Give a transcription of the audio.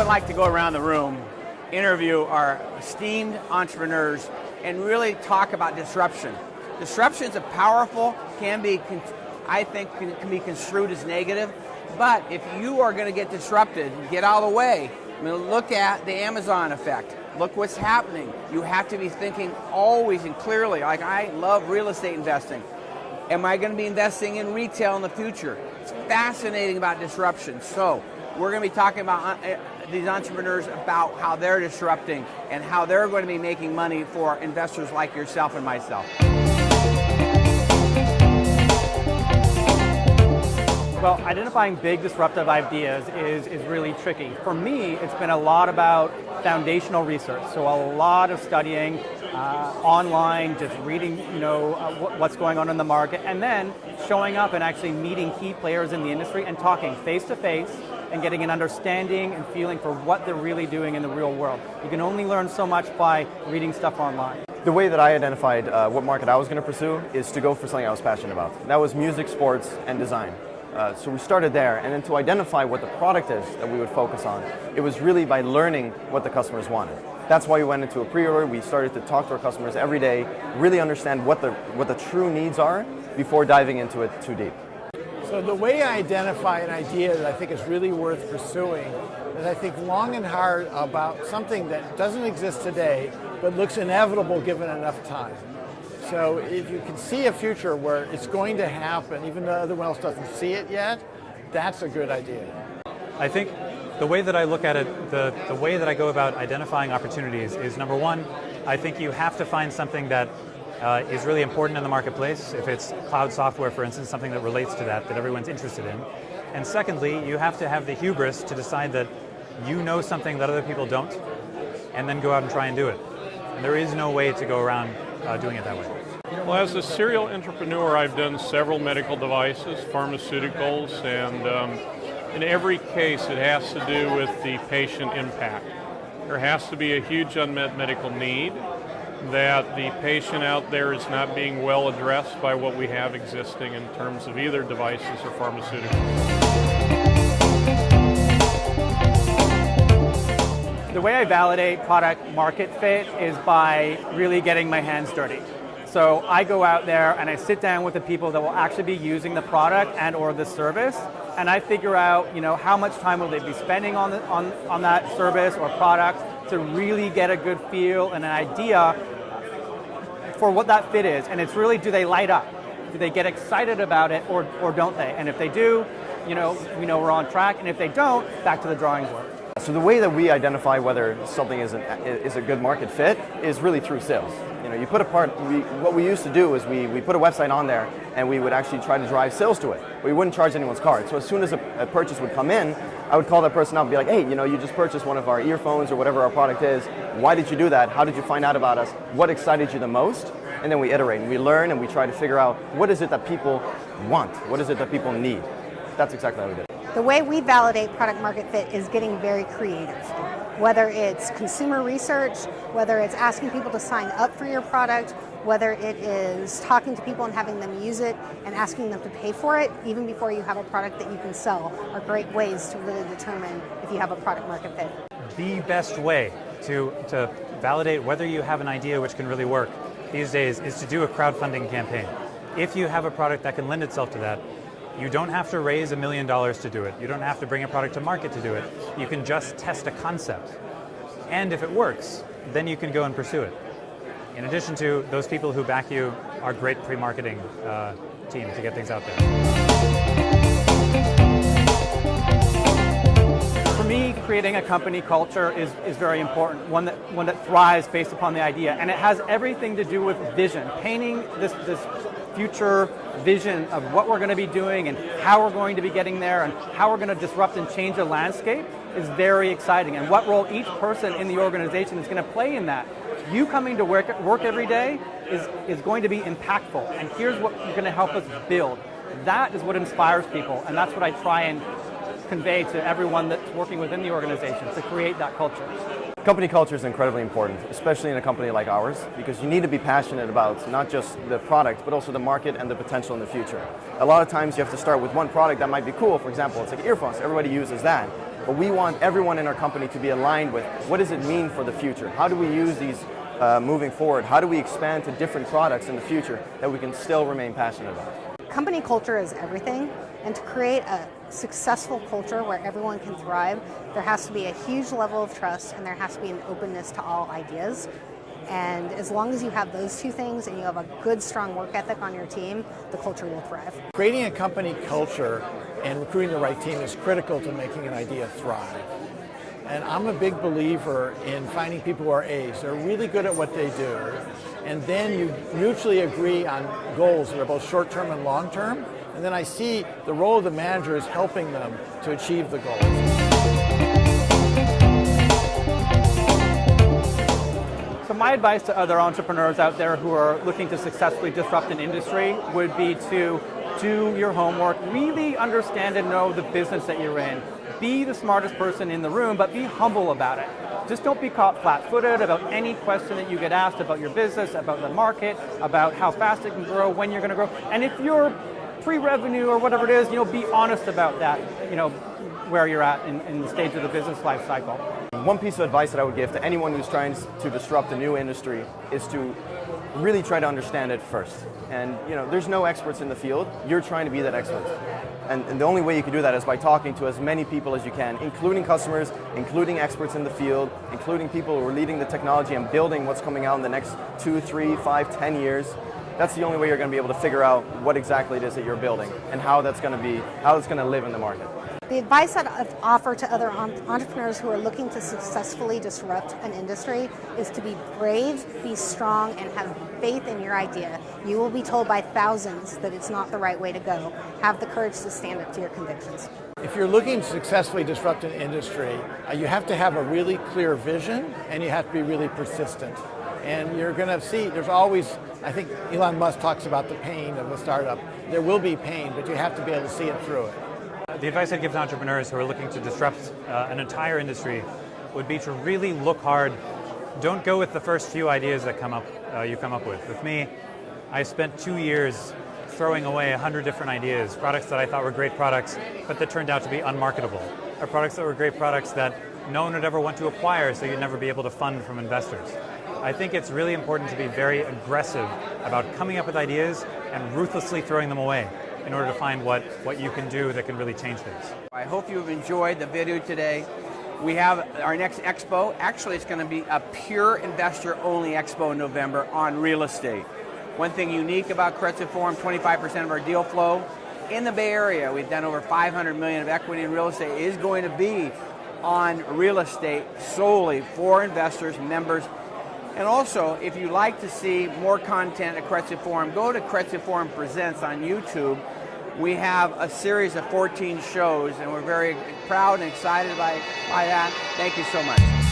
would like to go around the room, interview our esteemed entrepreneurs, and really talk about disruption. Disruption is powerful, can be construed as negative, but if you are going to get disrupted, get out of the way. I mean, look at the Amazon effect. Look what's happening. You have to be thinking always and clearly. Like, I love real estate investing. Am I going to be investing in retail in the future? It's fascinating about disruption. So we're going to be talking about these entrepreneurs about how they're disrupting and how they're going to be making money for investors like yourself and myself. Well, identifying big disruptive ideas is really tricky. For me, it's been a lot about foundational research. So a lot of studying online, just reading, what's going on in the market, and then showing up and actually meeting key players in the industry and talking face to face and getting an understanding and feeling for what they're really doing in the real world. You can only learn so much by reading stuff online. The way that I identified what market I was going to pursue is to go for something I was passionate about. That was music, sports, and design. So we started there, and then to identify what the product is that we would focus on, it was really by learning what the customers wanted. That's why we went into a pre-order. We started to talk to our customers every day, really understand what the true needs are before diving into it too deep. So the way I identify an idea that I think is really worth pursuing is I think long and hard about something that doesn't exist today, but looks inevitable given enough time. So if you can see a future where it's going to happen, even though everyone else doesn't see it yet, that's a good idea. I think the way that I look at it, the way that I go about identifying opportunities is, number one, I think you have to find something that is really important in the marketplace. If it's cloud software, for instance, something that relates to that everyone's interested in. And secondly, you have to have the hubris to decide that you know something that other people don't, and then go out and try and do it. And there is no way to go around doing it that way. Well, as a serial entrepreneur, I've done several medical devices, pharmaceuticals, and in every case it has to do with the patient impact. There has to be a huge unmet medical need that the patient out there is not being well addressed by what we have existing in terms of either devices or pharmaceuticals. The way I validate product market fit is by really getting my hands dirty. So I go out there and I sit down with the people that will actually be using the product and or the service, and I figure out, how much time will they be spending on that service or product to really get a good feel and an idea for what that fit is. And it's really, do they light up? Do they get excited about it or don't they? And if they do, we know we're on track, and if they don't, back to the drawing board. So the way that we identify whether something is a good market fit is really through sales. You put what we used to do is we put a website on there and we would actually try to drive sales to it. We wouldn't charge anyone's card. So as soon as a purchase would come in, I would call that person up and be like, hey, you just purchased one of our earphones or whatever our product is. Why did you do that? How did you find out about us? What excited you the most? And then we iterate and we learn and we try to figure out what is it that people want? What is it that people need? That's exactly how we did it. The way we validate product market fit is getting very creative. Whether it's consumer research, whether it's asking people to sign up for your product, whether it is talking to people and having them use it and asking them to pay for it, even before you have a product that you can sell, are great ways to really determine if you have a product market fit. The best way to validate whether you have an idea which can really work these days is to do a crowdfunding campaign. If you have a product that can lend itself to that, you don't have to raise $1 million to do it. You don't have to bring a product to market to do it. You can just test a concept. And if it works, then you can go and pursue it. In addition to, those people who back you are great pre-marketing team to get things out there. For me, creating a company culture is very important, one that thrives based upon the idea. And it has everything to do with vision, painting this future vision of what we're going to be doing and how we're going to be getting there and how we're going to disrupt and change the landscape is very exciting. And what role each person in the organization is going to play in that. You coming to work every day is going to be impactful, and here's what you're going to help us build. That is what inspires people, and that's what I try and convey to everyone that's working within the organization, to create that culture. Company culture is incredibly important, especially in a company like ours, because you need to be passionate about not just the product, but also the market and the potential in the future. A lot of times you have to start with one product that might be cool. For example, it's like earphones. Everybody uses that. but we want everyone in our company to be aligned with what does it mean for the future? How do we use these moving forward? How do we expand to different products in the future that we can still remain passionate about? Company culture is everything, and to create a successful culture where everyone can thrive, there has to be a huge level of trust and there has to be an openness to all ideas. And as long as you have those two things and you have a good, strong work ethic on your team, the culture will thrive. Creating a company culture and recruiting the right team is critical to making an idea thrive. And I'm a big believer in finding people who are A's. They're really good at what they do. And then you mutually agree on goals that are both short-term and long-term. And then I see the role of the manager is helping them to achieve the goals. So my advice to other entrepreneurs out there who are looking to successfully disrupt an industry would be to do your homework, really understand and know the business that you're in. Be the smartest person in the room, but be humble about it. Just don't be caught flat-footed about any question that you get asked about your business, about the market, about how fast it can grow, when you're going to grow. And if you're pre-revenue or whatever it is, be honest about that, where you're at in the stage of the business life cycle. One piece of advice that I would give to anyone who's trying to disrupt a new industry is to really try to understand it first. And there's no experts in the field. You're trying to be that expert. And the only way you can do that is by talking to as many people as you can, including customers, including experts in the field, including people who are leading the technology and building what's coming out in the next 2, 3, 5, 10 years. That's the only way you're going to be able to figure out what exactly it is that you're building and how it's going to live in the market. The advice that I offer to other entrepreneurs who are looking to successfully disrupt an industry is to be brave, be strong, and have faith in your idea. You will be told by thousands that it's not the right way to go. Have the courage to stand up to your convictions. If you're looking to successfully disrupt an industry, you have to have a really clear vision and you have to be really persistent. And you're going to see, there's always, I think Elon Musk talks about the pain of a startup. There will be pain, but you have to be able to see it through it. The advice I'd give to entrepreneurs who are looking to disrupt an entire industry would be to really look hard. Don't go with the first few ideas that you come up with. With me, I spent 2 years throwing away 100 different ideas, products that I thought were great products, but that turned out to be unmarketable, or products that were great products that no one would ever want to acquire, so you'd never be able to fund from investors. I think it's really important to be very aggressive about coming up with ideas and ruthlessly throwing them away in order to find what you can do that can really change things. I hope you've enjoyed the video today. We have our next expo. Actually, it's going to be a pure investor-only expo in November on real estate. One thing unique about Keiretsu Forum, 25% of our deal flow in the Bay Area, we've done over $500 million of equity in real estate, is going to be on real estate solely for investors, members. And also, if you'd like to see more content at Keiretsu Forum, go to Keiretsu Forum Presents on YouTube. We have a series of 14 shows, and we're very proud and excited by that. Thank you so much.